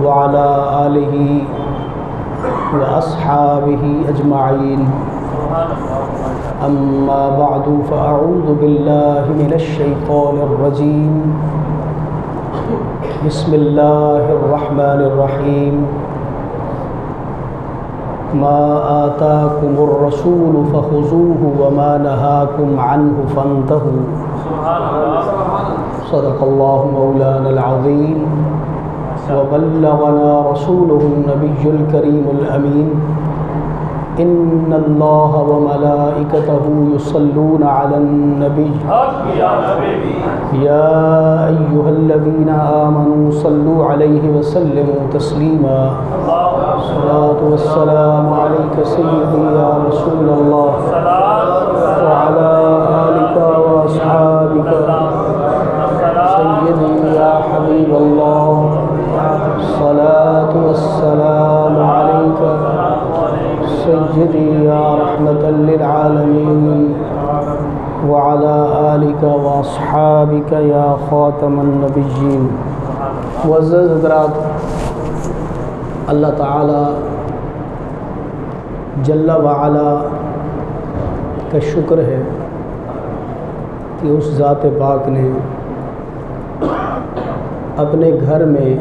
وعلى آله وأصحابه أجمعين أما بعد فأعوذ بالله من الشيطان الرجيم بسم الله الرحمن الرحيم ما آتاكم الرسول فخذوه وما نهاكم عنه فانتهوا صدق الله مولانا العظيم وبلغنا رسوله النبي الكريم الأمين إن الله وملائكته يصلون على النبي يا أيها الذين آمنوا صلوا عليه وسلموا تسليما الصلاة والسلام عليك سيدي يا رسول الله وعلى آلك وأصحابك سيدي يا حبيب الله الصلاة والسلام عليك سيدي يا رحمة للعالمين وعلى آلك وأصحابك يا خاتم النبيين. معزز حضرات، اللہ تعالی جل وعلا کا شکر ہے کہ اس ذات پاک نے اپنے گھر میں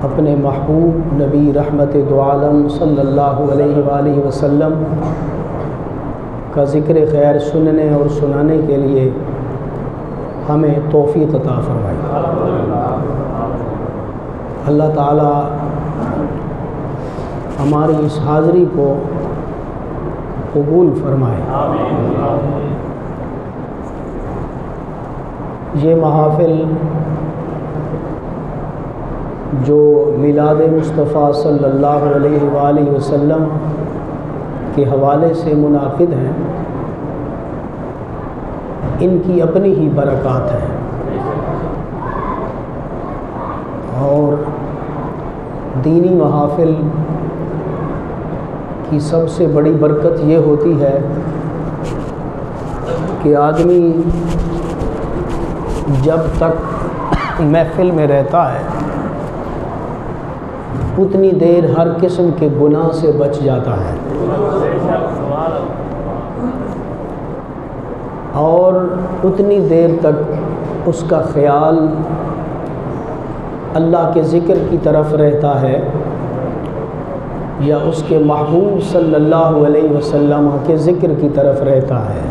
اپنے محبوب نبی رحمت دو عالم صلی اللہ علیہ وآلہ وسلم کا ذکر خیر سننے اور سنانے کے لیے ہمیں توفیق عطا فرمائی. اللہ تعالی ہماری اس حاضری کو قبول فرمائے. یہ محافل جو میلاد مصطفیٰ صلی اللہ علیہ وآلہ وسلم کے حوالے سے منعقد ہیں، ان کی اپنی ہی برکات ہیں، اور دینی محافل کی سب سے بڑی برکت یہ ہوتی ہے کہ آدمی جب تک محفل میں رہتا ہے اتنی دیر ہر قسم کے گناہ سے بچ جاتا ہے، اور اتنی دیر تک اس کا خیال اللہ کے ذکر کی طرف رہتا ہے یا اس کے محبوب صلی اللہ علیہ وسلم کے ذکر کی طرف رہتا ہے.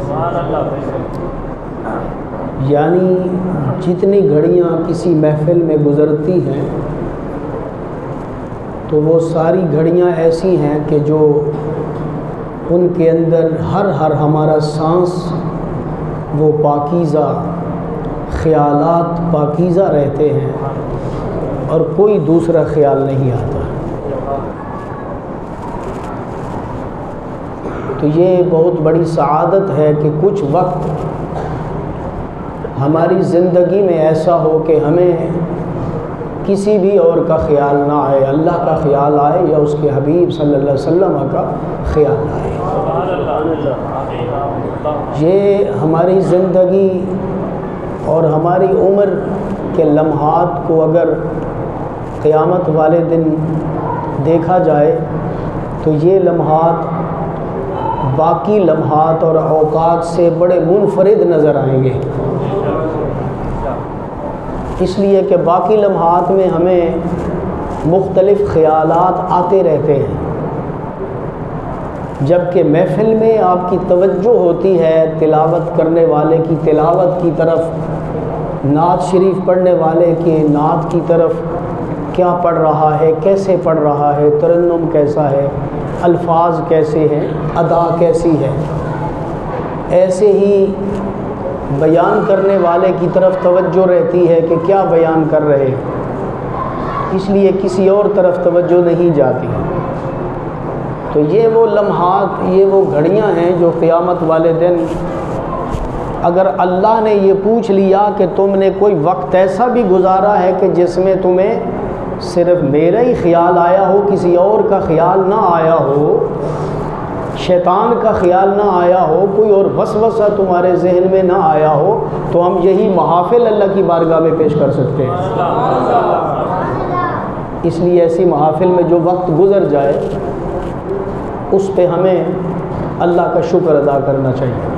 یعنی جتنی گھڑیاں کسی محفل میں گزرتی ہیں تو وہ ساری گھڑیاں ایسی ہیں کہ جو ان کے اندر ہر ہمارا سانس وہ پاکیزہ خیالات پاکیزہ رہتے ہیں اور کوئی دوسرا خیال نہیں آتا. تو یہ بہت بڑی سعادت ہے کہ کچھ وقت ہماری زندگی میں ایسا ہو کہ ہمیں کسی بھی اور کا خیال نہ آئے، اللہ کا خیال آئے یا اس کے حبیب صلی اللہ علیہ وسلم کا خیال آئے. یہ ہماری زندگی اور ہماری عمر کے لمحات کو اگر قیامت والے دن دیکھا جائے تو یہ لمحات باقی لمحات اور اوقات سے بڑے منفرد نظر آئیں گے، اس لیے کہ باقی لمحات میں ہمیں مختلف خیالات آتے رہتے ہیں، جبکہ محفل میں آپ کی توجہ ہوتی ہے تلاوت کرنے والے کی تلاوت کی طرف، نعت شریف پڑھنے والے کی نعت کی طرف، کیا پڑھ رہا ہے، کیسے پڑھ رہا ہے، ترنم کیسا ہے، الفاظ کیسے ہیں، ادا کیسی ہے. ایسے ہی بیان کرنے والے کی طرف توجہ رہتی ہے کہ کیا بیان کر رہے، اس لیے کسی اور طرف توجہ نہیں جاتی. تو یہ وہ لمحات، یہ وہ گھڑیاں ہیں جو قیامت والے دن اگر اللہ نے یہ پوچھ لیا کہ تم نے کوئی وقت ایسا بھی گزارا ہے کہ جس میں تمہیں صرف میرا ہی خیال آیا ہو، کسی اور کا خیال نہ آیا ہو، شیطان کا خیال نہ آیا ہو، کوئی اور وسوسہ تمہارے ذہن میں نہ آیا ہو، تو ہم یہی محافل اللہ کی بارگاہ میں پیش کر سکتے ہیں. اس لیے ایسی محافل میں جو وقت گزر جائے اس پہ ہمیں اللہ کا شکر ادا کرنا چاہیے۔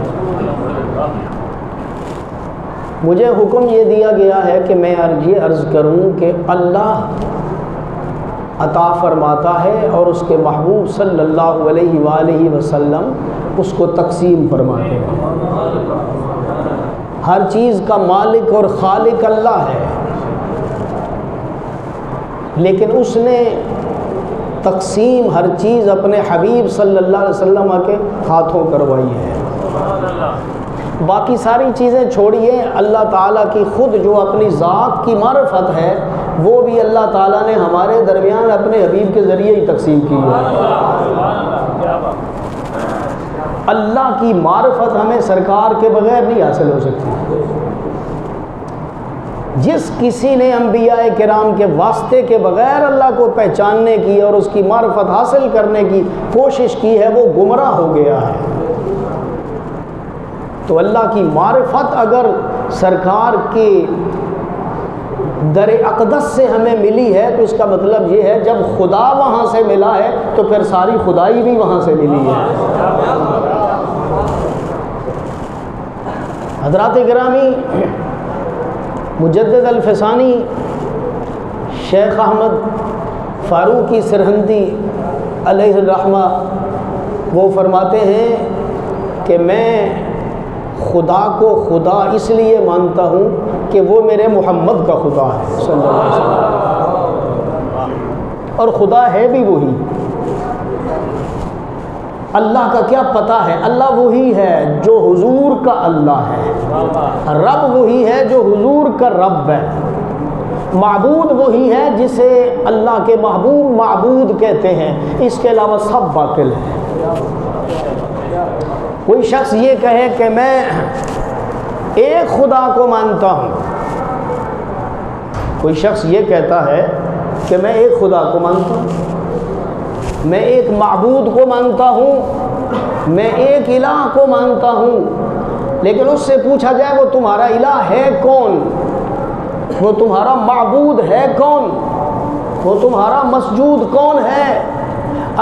مجھے حکم یہ دیا گیا ہے کہ میں یہ عرض کروں کہ اللہ عطا فرماتا ہے اور اس کے محبوب صلی اللہ علیہ وآلہ وسلم اس کو تقسیم فرماتے ہیں۔ ہر چیز کا مالک اور خالق اللہ ہے، لیکن اس نے تقسیم ہر چیز اپنے حبیب صلی اللہ علیہ وسلم کے ہاتھوں کروائی ہے۔ باقی ساری چیزیں چھوڑیے، اللہ تعالیٰ کی خود جو اپنی ذات کی معرفت ہے وہ بھی اللہ تعالیٰ نے ہمارے درمیان اپنے حبیب کے ذریعے ہی تقسیم کی ہے۔ اللہ کی معرفت ہمیں سرکار کے بغیر نہیں حاصل ہو سکتی۔ جس کسی نے انبیاء کرام کے واسطے کے بغیر اللہ کو پہچاننے کی اور اس کی معرفت حاصل کرنے کی کوشش کی ہے وہ گمراہ ہو گیا ہے۔ تو اللہ کی معرفت اگر سرکار کے در اقدس سے ہمیں ملی ہے تو اس کا مطلب یہ ہے جب خدا وہاں سے ملا ہے تو پھر ساری خدائی بھی وہاں سے ملی ہے۔ حضرات گرامی، مجدد الفسانی شیخ احمد فاروقی سرہندی علیہ الرحمہ وہ فرماتے ہیں کہ میں خدا کو خدا اس لیے مانتا ہوں کہ وہ میرے محمد کا خدا ہے صلی اللہ علیہ وسلم، اور خدا ہے بھی وہی۔ اللہ کا کیا پتہ ہے؟ اللہ وہی ہے جو حضور کا اللہ ہے، رب وہی ہے جو حضور کا رب ہے، معبود وہی ہے جسے اللہ کے محبوب معبود کہتے ہیں، اس کے علاوہ سب باطل ہے۔ کوئی شخص یہ کہے کہ میں ایک خدا کو مانتا ہوں، کوئی شخص یہ کہتا ہے کہ میں ایک خدا کو مانتا ہوں، میں ایک معبود کو مانتا ہوں، میں ایک الہ کو مانتا ہوں، لیکن اس سے پوچھا جائے وہ تمہارا الہ ہے کون، وہ تمہارا معبود ہے کون، وہ تمہارا مسجود کون ہے؟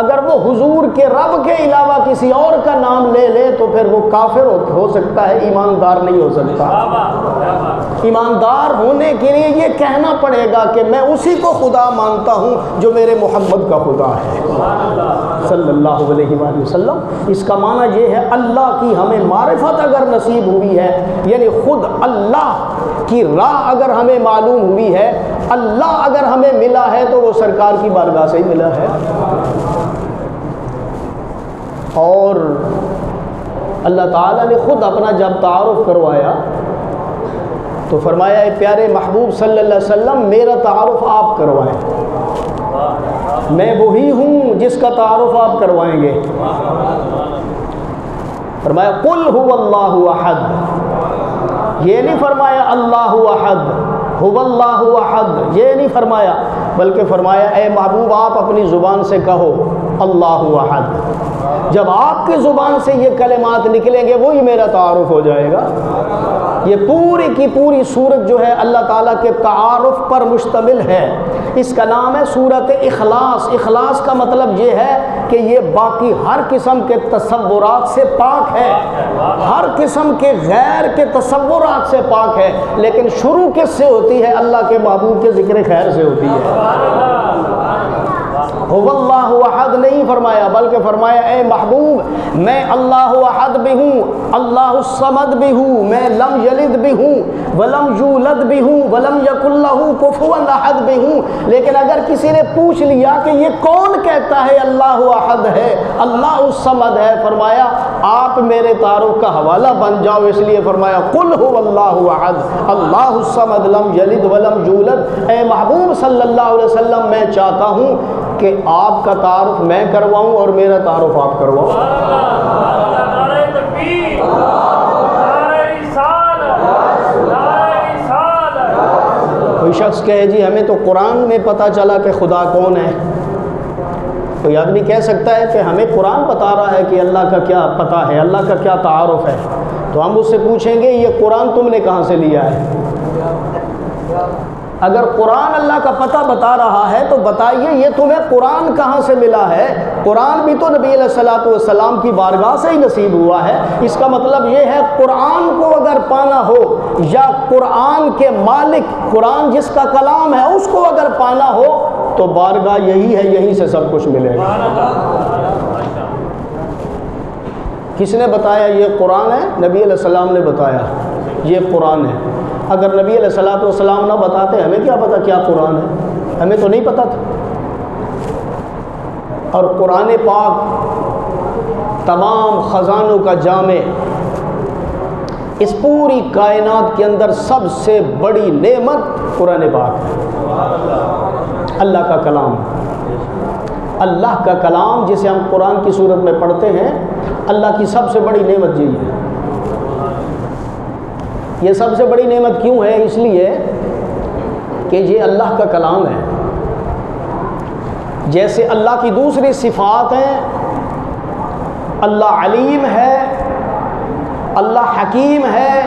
اگر وہ حضور کے رب کے علاوہ کسی اور کا نام لے لے تو پھر وہ کافر ہو سکتا ہے، ایماندار نہیں ہو سکتا۔ ایماندار ہونے کے لیے یہ کہنا پڑے گا کہ میں اسی کو خدا مانتا ہوں جو میرے محمد کا خدا ہے صلی اللہ علیہ وآلہ وسلم۔ اس کا معنی یہ ہے اللہ کی ہمیں معرفت اگر نصیب ہوئی ہے، یعنی خود اللہ کی راہ اگر ہمیں معلوم ہوئی ہے، اللہ اگر ہمیں ملا ہے تو وہ سرکار کی بارگاہ سے ہی ملا ہے۔ اور اللہ تعالیٰ نے خود اپنا جب تعارف کروایا تو فرمایا اے پیارے محبوب صلی اللہ علیہ وسلم میرا تعارف آپ کروائیں، میں وہی ہوں جس کا تعارف آپ کروائیں گے۔ فرمایا قل هو اللہ احد، یہ نہیں فرمایا اللہ احد، هو اللہ احد یہ نہیں فرمایا، بلکہ فرمایا اے محبوب آپ اپنی زبان سے کہو اللہ احد۔ جب آپ کی زبان سے یہ کلمات نکلیں گے وہی میرا تعارف ہو جائے گا۔ یہ پوری کی پوری سورت جو ہے اللہ تعالیٰ کے تعارف پر مشتمل ہے۔ اس کا نام ہے سورت اخلاص۔ اخلاص کا مطلب یہ ہے کہ یہ باقی ہر قسم کے تصورات سے پاک ہے، ہر قسم کے غیر کے تصورات سے پاک ہے، لیکن شروع کس سے ہوتی ہے؟ اللہ کے محبوب کے ذکر خیر سے ہوتی ہے۔ هو اللہ احد نہیں فرمایا، بلکہ فرمایا اے محبوب میں اللہ احد بھی ہوں، اللہ الصمد بھی ہوں، میں لم یلد بھی ہوں ولم یولد بھی ہوں ولم یکن لہ کفوا احد بھی ہوں۔ لیکن اگر کسی نے پوچھ لیا کہ یہ کون کہتا ہے اللہ احد ہے، اللہ الصمد ہے، فرمایا آپ میرے تعارف کا حوالہ بن جاؤ، اس لیے فرمایا قل هو اللہ احد اللہ الصمد لم یلد ولم یولد۔ اے محبوب صلی اللہ علیہ وسلم میں چاہتا ہوں کہ آپ کا تعارف میں کرواؤں اور میرا تعارف آپ کرواؤں۔ کوئی شخص کہے جی ہمیں تو قرآن میں پتہ چلا کہ خدا کون ہے، کوئی آدمی کہہ سکتا ہے کہ ہمیں قرآن بتا رہا ہے کہ اللہ کا کیا پتہ ہے، اللہ کا کیا تعارف ہے، تو ہم اس سے پوچھیں گے یہ قرآن تم نے کہاں سے لیا ہے؟ اگر قرآن اللہ کا پتہ بتا رہا ہے تو بتائیے یہ تمہیں قرآن کہاں سے ملا ہے؟ قرآن بھی تو نبی علیہ الصلوۃ والسلام کی بارگاہ سے ہی نصیب ہوا ہے۔ اس کا مطلب یہ ہے قرآن کو اگر پانا ہو یا قرآن کے مالک، قرآن جس کا کلام ہے، اس کو اگر پانا ہو تو بارگاہ یہی ہے، یہیں سے سب کچھ ملے گا۔ کس نے بتایا یہ قرآن ہے؟ نبی علیہ السلام نے بتایا یہ قرآن ہے۔ اگر نبی علیہ الصلوۃ والسلام نہ بتاتے ہمیں کیا پتہ کیا قرآن ہے؟ ہمیں تو نہیں پتہ تھا۔ اور قرآن پاک تمام خزانوں کا جامع، اس پوری کائنات کے اندر سب سے بڑی نعمت قرآن پاک ہے، اللہ کا کلام۔ اللہ کا کلام جسے ہم قرآن کی صورت میں پڑھتے ہیں، اللہ کی سب سے بڑی نعمت یہ ہے۔ یہ سب سے بڑی نعمت کیوں ہے؟ اس لیے کہ یہ اللہ کا کلام ہے۔ جیسے اللہ کی دوسری صفات ہیں، اللہ علیم ہے، اللہ حکیم ہے،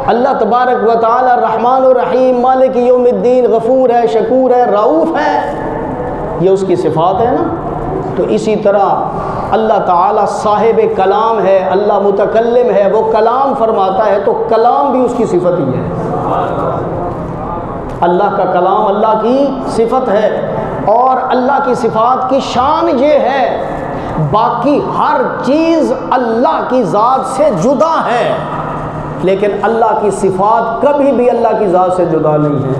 اللہ تبارک و تعالی الرحمن الرحیم مالک یوم الدین، غفور ہے، شکور ہے، رؤوف ہے، یہ اس کی صفات ہے نا۔ تو اسی طرح اللہ تعالیٰ صاحب کلام ہے، اللہ متکلم ہے، وہ کلام فرماتا ہے، تو کلام بھی اس کی صفت ہی ہے۔ اللہ کا کلام اللہ کی صفت ہے، اور اللہ کی صفات کی شان یہ ہے، باقی ہر چیز اللہ کی ذات سے جدا ہے، لیکن اللہ کی صفات کبھی بھی اللہ کی ذات سے جدا نہیں ہے،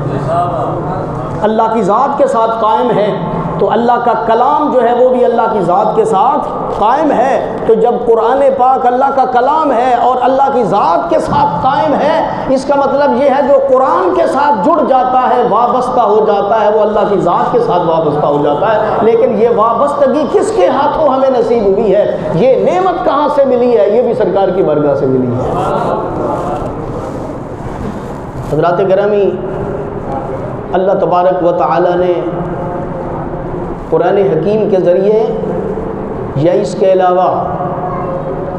اللہ کی ذات کے ساتھ قائم ہے۔ تو اللہ کا کلام جو ہے وہ بھی اللہ کی ذات کے ساتھ قائم ہے۔ تو جب قرآن پاک اللہ کا کلام ہے اور اللہ کی ذات کے ساتھ قائم ہے، اس کا مطلب یہ ہے جو قرآن کے ساتھ جڑ جاتا ہے، وابستہ ہو جاتا ہے، وہ اللہ کی ذات کے ساتھ وابستہ ہو جاتا ہے۔ لیکن یہ وابستگی کس کے ہاتھوں ہمیں نصیب ہوئی ہے؟ یہ نعمت کہاں سے ملی ہے؟ یہ بھی سرکار کی بارگاہ سے ملی ہے۔ حضرات گرامی، اللہ تبارک و تعالی نے قرآن حکیم کے ذریعے یا اس کے علاوہ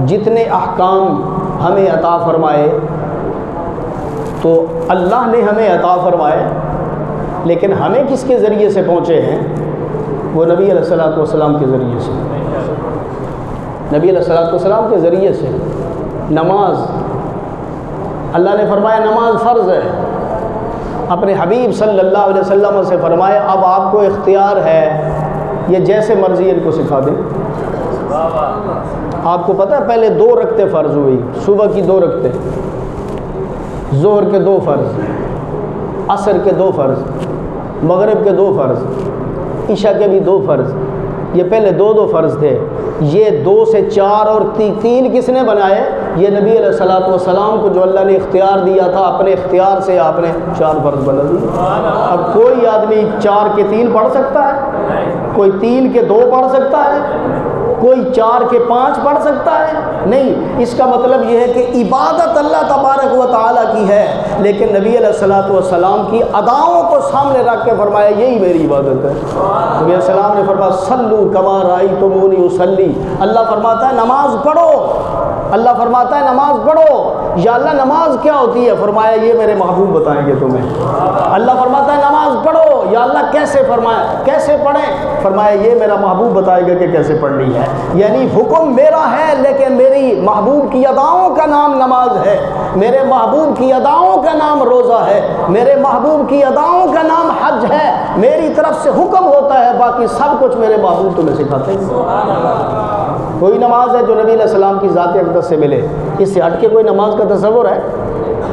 جتنے احکام ہمیں عطا فرمائے تو اللہ نے ہمیں عطا فرمائے، لیکن ہمیں کس کے ذریعے سے پہنچے ہیں؟ وہ نبی علیہ الصلوۃ والسلام کے ذریعے سے، نبی علیہ الصلوۃ والسلام کے ذریعے سے۔ نماز، اللہ نے فرمایا نماز فرض ہے، اپنے حبیب صلی اللہ علیہ وسلم سے فرمایا اب آپ کو اختیار ہے، یہ جیسے مرضی ان کو سکھا دیں۔ آپ کو پتہ ہے پہلے 2 رکعتیں فرض ہوئی، صبح کی 2 رکعتیں، ظہر کے 2 فرض، عصر کے 2 فرض، مغرب کے 2 فرض، عشاء کے بھی 2 فرض۔ یہ پہلے 2 فرض تھے، یہ 2 سے 4 اور 3 کس نے بنائے؟ یہ نبی علیہ الصلوۃ والسلام کو جو اللہ نے اختیار دیا تھا، اپنے اختیار سے آپ نے 4 فرض بنا دیے۔ اب کوئی آدمی 4 کے 3 پڑھ سکتا ہے؟ کوئی 3 کے 2 پڑھ سکتا ہے؟ کوئی 4 کے 5 پڑھ سکتا ہے؟ نہیں۔ اس کا مطلب یہ ہے کہ عبادت اللہ تبارک و تعالیٰ کی ہے، لیکن نبی علیہ الصلوۃ والسلام کی اداؤں کو سامنے رکھ کے فرمایا یہی میری عبادت ہے۔ نبی علیہ السلام نے فرمایا صلو کما رأیتمونی اصلی، اللہ فرماتا ہے نماز پڑھو، اللہ فرماتا ہے نماز پڑھو۔ یا اللہ نماز کیا ہوتی ہے؟ فرمایا یہ میرے محبوب بتائیں گے تمہیں۔ اللہ فرماتا ہے نماز پڑھو، یا اللہ کیسے؟ فرمایا کیسے پڑھیں؟ فرمایا یہ میرا محبوب بتائے گا کہ کیسے پڑھنی ہے۔ یعنی حکم میرا ہے، لیکن میری محبوب کی اداؤں کا نام نماز ہے، میرے محبوب کی اداؤں کا نام روزہ ہے، میرے محبوب کی اداؤں کا نام حج ہے۔ میری طرف سے حکم ہوتا ہے، باقی سب کچھ میرے محبوب تمہیں سکھاتے ہیں۔ کوئی نماز ہے جو نبی علیہ السلام کی ذات اقدس سے ملے، اس سے ہٹ کے کوئی نماز کا تصور ہے؟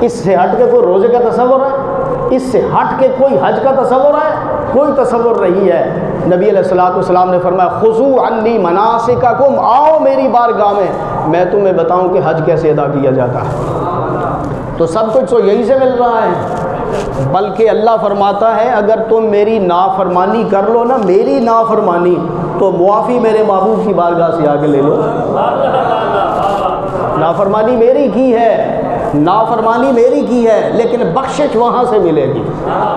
اس سے ہٹ کے کوئی روزے کا تصور ہے؟ اس سے ہٹ کے کوئی حج کا تصور ہے؟ کوئی تصور نہیں ہے۔ نبی علیہ الصلوۃ والسلام نے فرمایا خذوا عنی مناسککم، آؤ میری بارگاہ میں تمہیں بتاؤں کہ حج کیسے ادا کیا جاتا ہے۔ تو سب کچھ تو یہی سے مل رہا ہے، بلکہ اللہ فرماتا ہے اگر تم میری نافرمانی کر لو نا، میری نافرمانی، تو معافی میرے محبوب کی بارگاہ سے آ کے لے لو۔ نافرمانی میری کی ہے، نافرمانی میری کی ہے، لیکن بخشش وہاں سے ملے گی۔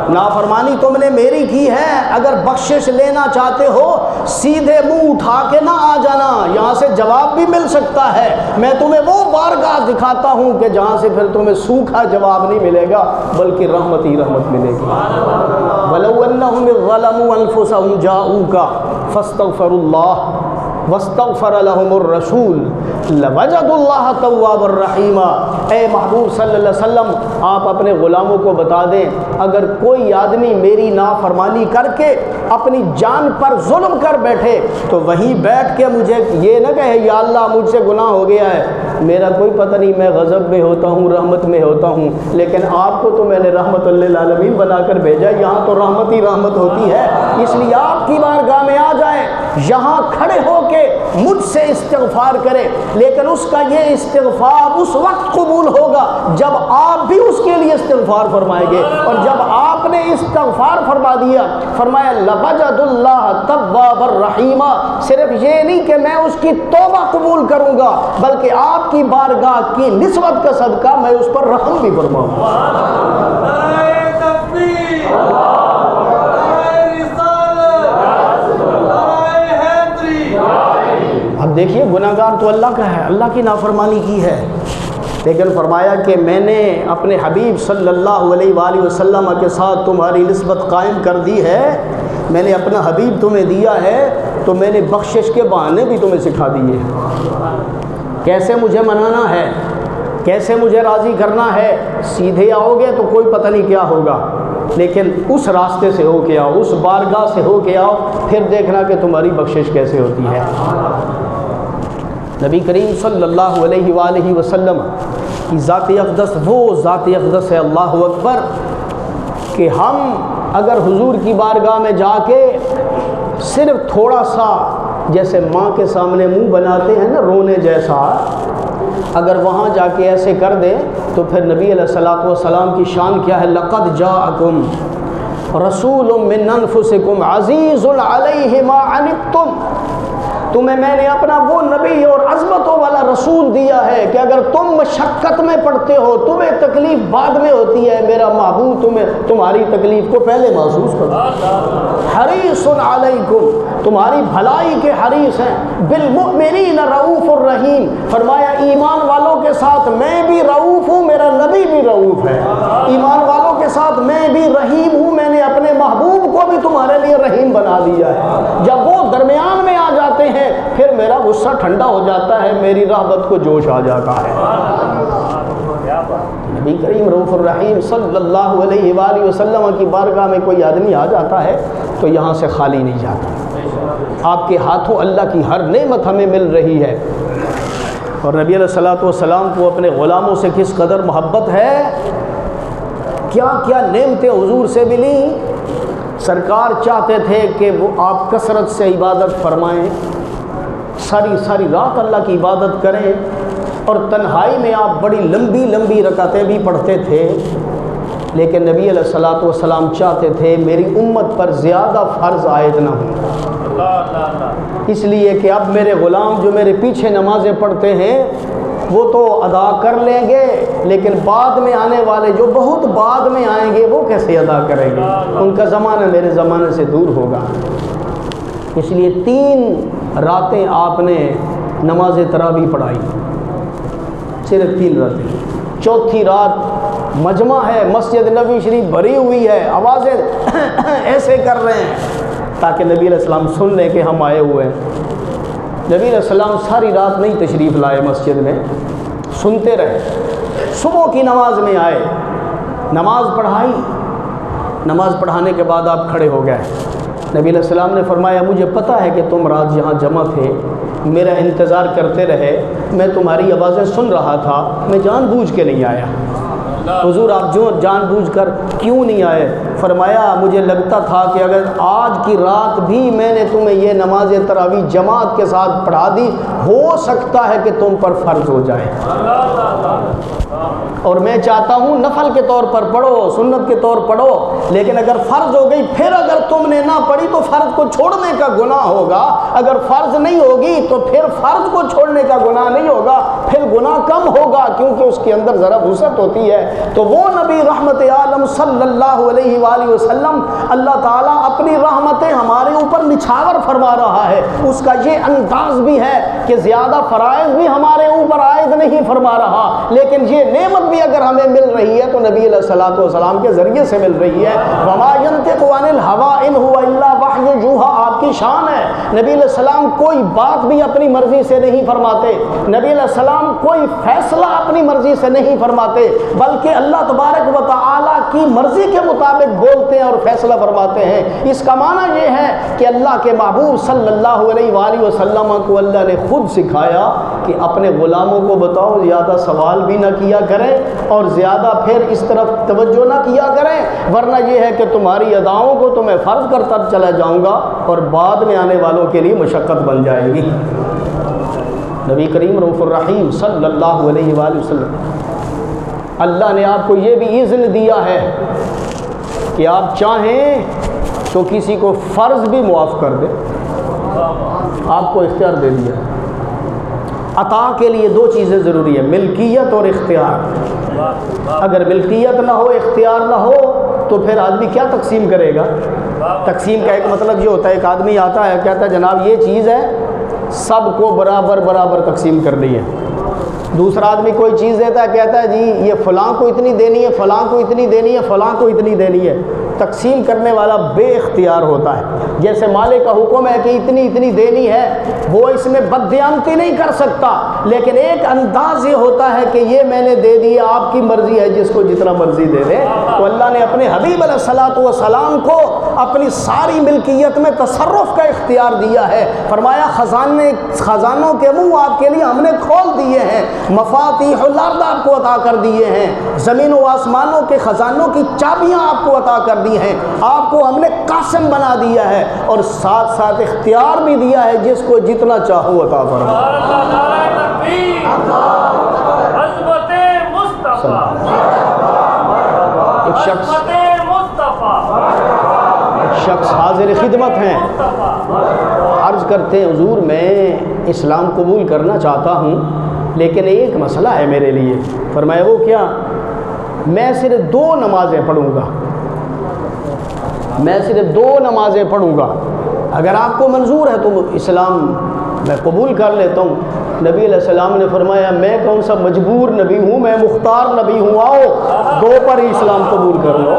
نافرمانی تم نے میری کی ہے، اگر بخشش لینا چاہتے ہو سیدھے منہ اٹھا کے نہ آ جانا، یہاں سے جواب بھی مل سکتا ہے، میں تمہیں وہ بارگاہ دکھاتا ہوں کہ جہاں سے پھر تمہیں سوکھا جواب نہیں ملے گا بلکہ رحمت ہی رحمت ملے گی۔ وَلَوْ أَنَّهُمْ إِذْ ظَلَمُوا أَنفُسَهُمْ جَاءُوكَ فَاسْتَغْفَرُوا اللَّهَ وَاسْتَغْفَرَ لَهُمُ الرَّسُولُ لَوَجَدُوا اللَّهَ تَوَّابًا رَحِيمًا۔ اے محبوب صلی اللہ علیہ وسلم آپ اپنے غلاموں کو بتا دیں اگر کوئی آدمی میری نافرمانی کر کے اپنی جان پر ظلم کر بیٹھے تو وہیں بیٹھ کے مجھے یہ نہ کہے یا اللہ مجھ سے گناہ ہو گیا ہے، میرا کوئی پتہ نہیں، میں غضب میں ہوتا ہوں رحمت میں ہوتا ہوں، لیکن آپ کو تو میں نے رحمت للعالمین بنا کر بھیجا، یہاں تو رحمت ہی رحمت ہوتی ہے، اس لیے آپ کی بارگاہ میں آ جائیں، یہاں کھڑے ہو کے مجھ سے استغفار کرے، لیکن اس کا یہ استغفار اس وقت قبول ہوگا جب آپ بھی اس کے لیے استغفار فرمائیں گے، اور جب آپ نے استغفار فرما دیا فرمایا لَوَجَدُ اللَّهَ تَوَّابًا رَحِيمًا، صرف یہ نہیں کہ میں اس کی توبہ قبول کروں گا بلکہ آپ کی بارگاہ کی نسبت کا صدقہ میں اس پر رحم بھی فرماؤں گا۔ اب دیکھیے گناہگار تو اللہ کا ہے، اللہ کی نافرمانی کی ہے، لیکن فرمایا کہ میں نے اپنے حبیب صلی اللہ علیہ وآلہ وسلم کے ساتھ تمہاری نسبت قائم کر دی ہے، میں نے اپنا حبیب تمہیں دیا ہے تو میں نے بخشش کے بہانے بھی تمہیں سکھا دیے، کیسے مجھے منانا ہے، کیسے مجھے راضی کرنا ہے، سیدھے آؤ گے تو کوئی پتہ نہیں کیا ہوگا، لیکن اس راستے سے ہو کے آؤ، اس بارگاہ سے ہو کے آؤ، پھر دیکھنا کہ تمہاری بخشش کیسے ہوتی ہے۔ نبی کریم صلی اللہ علیہ وآلہ وسلم کی ذات اقدس وہ ذات اقدس ہے، اللہ اکبر، کہ ہم اگر حضور کی بارگاہ میں جا کے صرف تھوڑا سا جیسے ماں کے سامنے منہ بناتے ہیں نا رونے جیسا، اگر وہاں جا کے ایسے کر دیں تو پھر نبی علیہ الصلوۃ والسلام کی شان کیا ہے، لَقَدْ جَاءَكُمْ رَسُولٌ مِّنْ أَنفُسِكُمْ عَزِيزٌ عَلَيْهِ مَا عَنِتُّمْ، تمہیں میں نے اپنا وہ نبی اور عظمتوں والا رسول دیا ہے کہ اگر تم مشقت میں پڑتے ہو، تمہیں تکلیف بعد میں ہوتی ہے، میرا محبوب تمہاری تکلیف کو پہلے محسوس کرو۔ حریص علیکم، تمہاری بھلائی کے حریص ہیں، بالمؤمنین رؤوف الرحیم، فرمایا ایمان والوں کے ساتھ میں بھی رؤوف ہوں، میرا نبی بھی رؤوف ہے، ایمان والوں کے ساتھ میں بھی رحیم ہوں، میں نے اپنے محبوب کو بھی تمہارے لیے رحیم بنا دیا ہے۔ جب وہ درمیان میں آ جاتے ہیں پھر میرا غصہ ٹھنڈا ہو جاتا ہے، میری رحمت کو جوش آ جاتا ہے۔ نبی کریم رؤوف الرحیم صلی اللہ علیہ وآلہ وسلم کی بارگاہ میں کوئی آدمی آ جاتا ہے تو یہاں سے خالی نہیں جاتا، آپ کے ہاتھوں اللہ کی ہر نعمت ہمیں مل رہی ہے، اور نبی علیہ الصلوۃ والسلام کو اپنے غلاموں سے کس قدر محبت ہے، کیا کیا نعمتیں حضور سے ملی۔ سرکار چاہتے تھے کہ وہ آپ کثرت سے عبادت فرمائیں، ساری رات اللہ کی عبادت کریں، اور تنہائی میں آپ بڑی لمبی لمبی رکعتیں بھی پڑھتے تھے، لیکن نبی علیہ الصلوۃ والسلام چاہتے تھے میری امت پر زیادہ فرض عائد نہ ہو، اس لیے کہ اب میرے غلام جو میرے پیچھے نمازیں پڑھتے ہیں وہ تو ادا کر لیں گے، لیکن بعد میں آنے والے جو بہت بعد میں آئیں گے وہ کیسے ادا کریں گے، ان کا زمانہ میرے زمانے سے دور ہوگا، اس لیے 3 راتیں آپ نے نماز تراویح پڑھائی، صرف 3 راتیں، چوتھی رات مجمع ہے، مسجد نبی شریف بھری ہوئی ہے، آوازیں ایسے کر رہے ہیں تاکہ نبی علیہ السلام سن لیں کہ ہم آئے ہوئے ہیں۔ نبی علیہ السلام ساری رات نہیں تشریف لائے مسجد میں، سنتے رہے، صبح کی نماز میں آئے، نماز پڑھائی، نماز پڑھانے کے بعد آپ کھڑے ہو گئے، نبی علیہ السلام نے فرمایا مجھے پتہ ہے کہ تم رات یہاں جمع تھے، میرا انتظار کرتے رہے، میں تمہاری آوازیں سن رہا تھا، میں جان بوجھ کے نہیں آیا۔ حضور آپ جو جان بوجھ کر کیوں نہیں آئے؟ فرمایا مجھے لگتا تھا کہ اگر آج کی رات بھی میں نے تمہیں یہ نماز تراویح جماعت کے ساتھ پڑھا دی، ہو سکتا ہے کہ تم پر فرض ہو جائے، اور میں چاہتا ہوں نفل کے طور پر پڑھو، سنت کے طور پڑھو، لیکن اگر فرض ہو گئی پھر اگر تم نے نہ پڑھی تو فرض کو چھوڑنے کا گناہ ہوگا، اگر فرض نہیں ہوگی تو پھر فرض کو چھوڑنے کا گناہ نہیں ہوگا، پھر گناہ کم ہوگا کیونکہ اس کے اندر ذرا وسعت ہوتی ہے۔ تو وہ نبی رحمت عالم صلی اللہ علیہ وآلہ وسلم اللہ تعالیٰ اپنی رحمتیں ہمارے اوپر نچھاور فرما رہا ہے، اس کا یہ انداز بھی ہے کہ زیادہ فرائض بھی ہمارے اوپر عائد نہیں فرما رہا، لیکن یہ نعمت بھی اگر ہمیں مل رہی ہے تو نبی علیہ الصلوۃ والسلام کے ذریعے سے مل رہی ہے۔ وما ينطق عن الهوى ان هو الا وحی یوحی، آپ کی شان ہے نبی علیہ السلام کوئی بات بھی اپنی مرضی سے نہیں فرماتے، نبی علیہ السلام کوئی فیصلہ اپنی مرضی سے نہیں فرماتے، بلکہ اللہ تبارک و تعالیٰ کی مرضی کے مطابق بولتے ہیں اور فیصلہ فرماتے ہیں۔ اس کا معنی یہ ہے کہ اللہ کے محبوب صلی اللہ علیہ وآلہ وسلم کو اللہ نے خود سکھایا کہ اپنے غلاموں کو بتاؤ زیادہ سوال بھی نہ کیا کریں اور زیادہ پھر اس طرف توجہ نہ کیا کریں، ورنہ یہ ہے کہ تمہاری اداؤں کو تو میں فرض کرتا چلا جاؤں گا اور بعد میں آنے والوں کے لیے مشقت بن جائے گی۔ نبی کریم رؤوف الرحیم صلی اللہ علیہ وآلہ وسلم، اللہ نے آپ کو یہ بھی اذن دیا ہے کہ آپ چاہیں تو کسی کو فرض بھی معاف کر دیں، آپ کو اختیار دے دیا۔ عطا کے لیے دو چیزیں ضروری ہیں، ملکیت اور اختیار۔ اگر ملکیت نہ ہو، اختیار نہ ہو، تو پھر آدمی کیا تقسیم کرے گا؟ تقسیم کا ایک مطلب یہ ہوتا ہے، ایک آدمی آتا ہے کہتا ہے جناب یہ چیز ہے سب کو برابر برابر تقسیم کرنی ہے۔ دوسرا آدمی کوئی چیز دیتا ہے کہتا ہے جی یہ فلاں کو اتنی دینی ہے، فلاں کو اتنی دینی ہے، فلاں کو اتنی دینی ہے۔ تقسیم کرنے والا بے اختیار ہوتا ہے، جیسے مالک کا حکم ہے کہ اتنی اتنی دینی ہے، وہ اس میں بددیانتی نہیں کر سکتا، لیکن ایک انداز یہ ہوتا ہے کہ یہ میں نے دے دی، آپ کی مرضی ہے جس کو جتنا مرضی دے دے۔ تو اللہ نے اپنے حبیب علیہ الصلوۃ والسلام کو اپنی ساری ملکیت میں تصرف کا اختیار دیا ہے، فرمایا خزانوں کے منہ آپ کے لیے ہم نے کھول دیے ہیں، مفاتیح الارض آپ کو عطا کر دیے ہیں، زمین و آسمانوں کے خزانوں کی چابیاں آپ کو عطا کر دی ہیں، آپ کو ہم نے قاسم بنا دیا ہے، اور ساتھ ساتھ اختیار بھی دیا ہے جس کو جتنا چاہو عطا فرما۔ ایک شخص حاضر خدمت ہیں، عرض کرتے ہیں حضور میں اسلام قبول کرنا چاہتا ہوں لیکن ایک مسئلہ ہے میرے لیے۔ فرمایا وہ کیا؟ میں صرف 2 نمازیں پڑھوں گا، میں صرف 2 نمازیں پڑھوں گا، اگر آپ کو منظور ہے تو اسلام میں قبول کر لیتا ہوں۔ نبی علیہ السلام نے فرمایا میں کون سا مجبور نبی ہوں، میں مختار نبی ہوں، آؤ 2 پر ہی اسلام قبول کر لو۔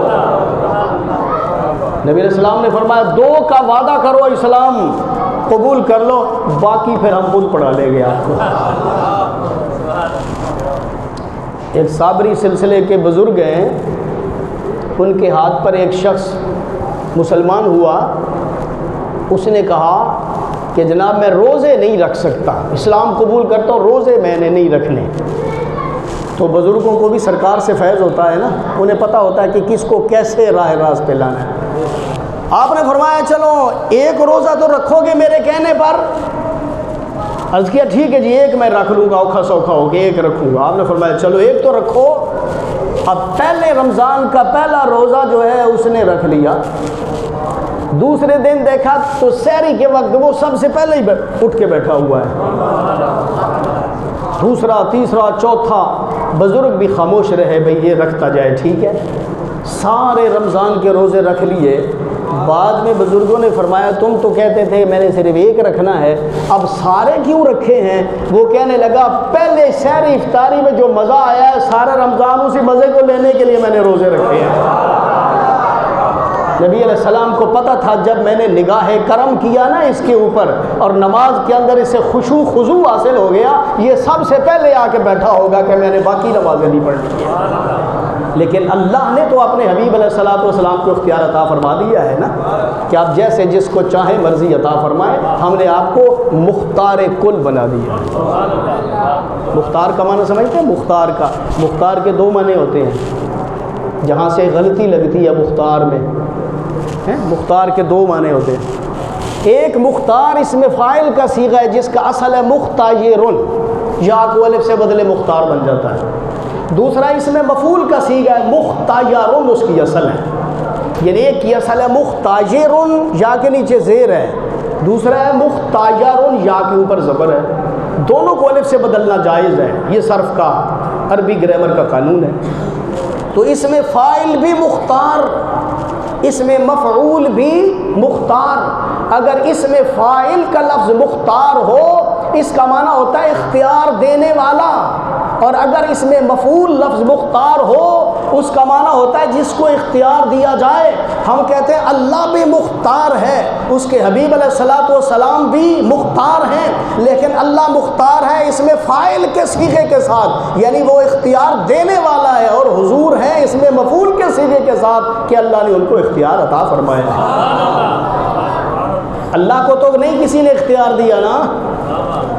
نبی علیہ السلام نے فرمایا 2 کا وعدہ کرو اسلام قبول کر لو، باقی پھر ہم خود پڑھا لیں گے آپ کو۔ ایک صابری سلسلے کے بزرگ ہیں، ان کے ہاتھ پر ایک شخص مسلمان ہوا، اس نے کہا کہ جناب میں روزے نہیں رکھ سکتا، اسلام قبول کرتا ہوں روزے میں نے نہیں رکھنے۔ تو بزرگوں کو بھی سرکار سے فیض ہوتا ہے نا، انہیں پتہ ہوتا ہے کہ کس کو کیسے راہ راست پہ لانا ہے۔ آپ نے فرمایا چلو 1 روزہ تو رکھو گے میرے کہنے پر؟ عرض کیا ٹھیک ہے جی 1 میں رکھ لوں گا، اوکھا سوکھا ہو کے 1 رکھوں گا۔ آپ نے فرمایا چلو 1 تو رکھو۔ اب پہلے رمضان کا پہلا روزہ جو ہے اس نے رکھ لیا، دوسرے دن دیکھا تو سحری کے وقت وہ سب سے پہلے ہی اٹھ کے بیٹھا ہوا ہے۔ دوسرا، تیسرا، چوتھا، بزرگ بھی خاموش رہے، بھئی یہ رکھتا جائے ٹھیک ہے۔ سارے رمضان کے روزے رکھ لیے، بعد میں بزرگوں نے فرمایا تم تو کہتے تھے میں نے صرف 1 رکھنا ہے، اب سارے کیوں رکھے ہیں؟ وہ کہنے لگا پہلے سحری افطاری میں جو مزہ آیا ہے سارا رمضان اسی مزے کو لینے کے لیے میں نے روزے رکھے ہیں۔ نبی علیہ السلام کو پتہ تھا جب میں نے نگاہ کرم کیا نا اس کے اوپر اور نماز کے اندر اسے خشوع خضوع حاصل ہو گیا، یہ سب سے پہلے آ کے بیٹھا ہوگا کہ میں نے باقی نمازیں نہیں پڑھنی ہے۔ لیکن اللہ نے تو اپنے حبیب علیہ الصلوۃ والسلام کو اختیار عطا فرما دیا ہے نا کہ آپ جیسے جس کو چاہیں مرضی عطا فرمائیں، ہم نے آپ کو مختار کل بنا دیا۔ مختار کا معنی سمجھتے ہیں؟ مختار کے 2 معنی ہوتے ہیں، جہاں سے غلطی لگتی ہے مختار میں، مختار کے 2 معنی ہوتے ہیں۔ ایک مختار اسم فاعل کا صیغہ ہے جس کا اصل ہے مختارن، یا کو الف سے بدلے مختار بن جاتا ہے۔ دوسرا اسم مفعول کا صیغہ ہے مختارن، اس کی اصل ہے، یعنی ایک کی اصل ہے مختارن یا کے نیچے زیر ہے، دوسرا ہے مختارن یا کے اوپر زبر ہے، دونوں کو الف سے بدلنا جائز ہے، یہ صرف کا عربی گرامر کا قانون ہے۔ تو اس میں فاعل بھی مختار اس میں مفعول بھی مختار، اگر اس میں فاعل کا لفظ مختار ہو اس کا معنی ہوتا ہے اختیار دینے والا، اور اگر اس میں مفعول لفظ مختار ہو اس کا معنی ہوتا ہے جس کو اختیار دیا جائے۔ ہم کہتے ہیں اللہ بھی مختار ہے، اس کے حبیب علیہ الصلوۃ والسلام بھی مختار ہیں، لیکن اللہ مختار ہے اس میں فاعل کے صیغے کے ساتھ، یعنی وہ اختیار دینے والا ہے، اور حضور ہیں اس میں مفعول کے صیغے کے ساتھ کہ اللہ نے ان کو اختیار عطا فرمایا ہے۔ اللہ کو تو نہیں کسی نے اختیار دیا نا،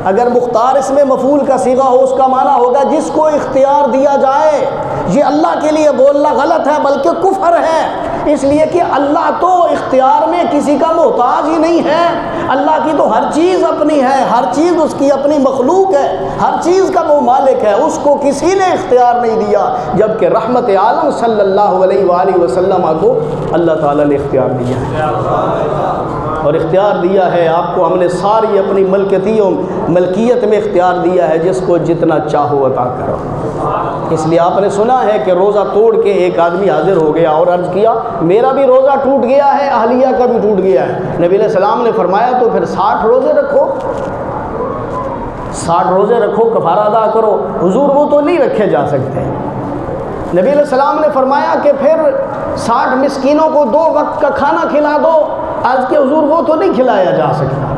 اگر مختار اس میں مفعول کا صیغہ ہو اس کا معنی ہوگا جس کو اختیار دیا جائے۔ یہ اللہ کے لیے بولنا غلط ہے بلکہ کفر ہے، اس لیے کہ اللہ تو اختیار میں کسی کا محتاج ہی نہیں ہے، اللہ کی تو ہر چیز اپنی ہے، ہر چیز اس کی اپنی مخلوق ہے، ہر چیز کا وہ مالک ہے، اس کو کسی نے اختیار نہیں دیا، جبکہ رحمت عالم صلی اللہ علیہ وآلہ وسلم کو اللہ تعالیٰ نے اختیار دیا ہے، اور اختیار دیا ہے آپ کو ہم نے ساری اپنی ملکیت میں اختیار دیا ہے، جس کو جتنا چاہو عطا کرو۔ اس لیے آپ نے سنا ہے کہ روزہ توڑ کے ایک آدمی حاضر ہو گیا اور عرض کیا میرا بھی روزہ ٹوٹ گیا ہے، اہلیہ کا بھی ٹوٹ گیا ہے۔ نبی علیہ السلام نے فرمایا تو پھر 60 روزے رکھو، 60 روزے رکھو، کفارہ ادا کرو۔ حضور وہ تو نہیں رکھے جا سکتے۔ نبی علیہ السلام نے فرمایا کہ پھر 60 مسکینوں کو 2 وقت کا کھانا کھلا دو۔ آج کے حضور وہ تو نہیں کھلایا جا سکتا۔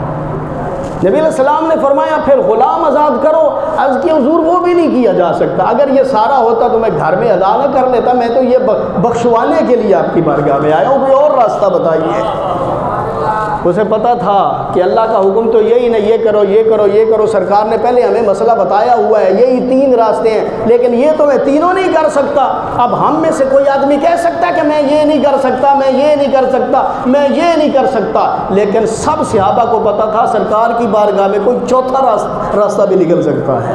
نبی علیہ السلام نے فرمایا پھر غلام آزاد کرو۔ عرض کی حضور وہ بھی نہیں کیا جا سکتا۔ اگر یہ سارا ہوتا تو میں گھر میں ادا نہ کر لیتا، میں تو یہ بخشوانے کے لیے آپ کی بارگاہ میں آیا ہوں، کوئی اور راستہ بتائیے۔ اسے پتا تھا کہ اللہ کا حکم تو یہی نہیں، یہ کرو یہ کرو یہ کرو، سرکار نے پہلے ہمیں مسئلہ بتایا ہوا ہے، یہی 3 راستے ہیں، لیکن یہ تو میں تینوں نہیں کر سکتا۔ اب ہم میں سے کوئی آدمی کہہ سکتا ہے کہ میں یہ نہیں کر سکتا، میں یہ نہیں کر سکتا، میں یہ نہیں کر سکتا، لیکن سب صحابہ کو پتا تھا سرکار کی بارگاہ میں کوئی چوتھا راستہ بھی نکل سکتا ہے۔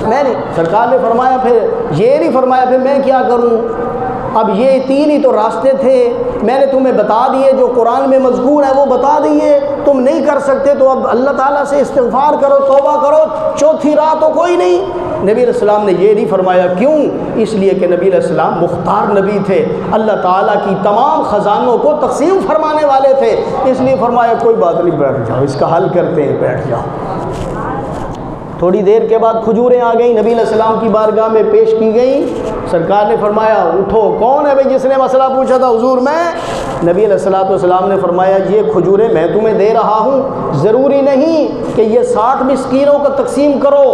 میں نہیں، سرکار نے فرمایا پھر یہ نہیں فرمایا پھر میں کیا کروں؟ اب یہ 3 ہی تو راستے تھے، میں نے تمہیں بتا دیے، جو قرآن میں مذکور ہے وہ بتا دیے، تم نہیں کر سکتے تو اب اللہ تعالیٰ سے استغفار کرو، توبہ کرو، چوتھی راہ تو کوئی نہیں۔ نبی علیہ السلام نے یہ نہیں فرمایا، کیوں؟ اس لیے کہ نبی علیہ السلام مختار نبی تھے، اللہ تعالیٰ کی تمام خزانوں کو تقسیم فرمانے والے تھے، اس لیے فرمایا کوئی بات نہیں، بیٹھ جاؤ، اس کا حل کرتے ہیں، بیٹھ جاؤ۔ تھوڑی دیر کے بعد کھجوریں آ گئیں، نبی علیہ السلام کی بارگاہ میں پیش کی گئیں۔ سرکار نے فرمایا اٹھو، کون ہے بھائی جس نے مسئلہ پوچھا تھا؟ حضور میں۔ نبی علیہ السلام نے فرمایا یہ کھجوریں میں تمہیں دے رہا ہوں، ضروری نہیں کہ یہ 60 مسکینوں کو تقسیم کرو،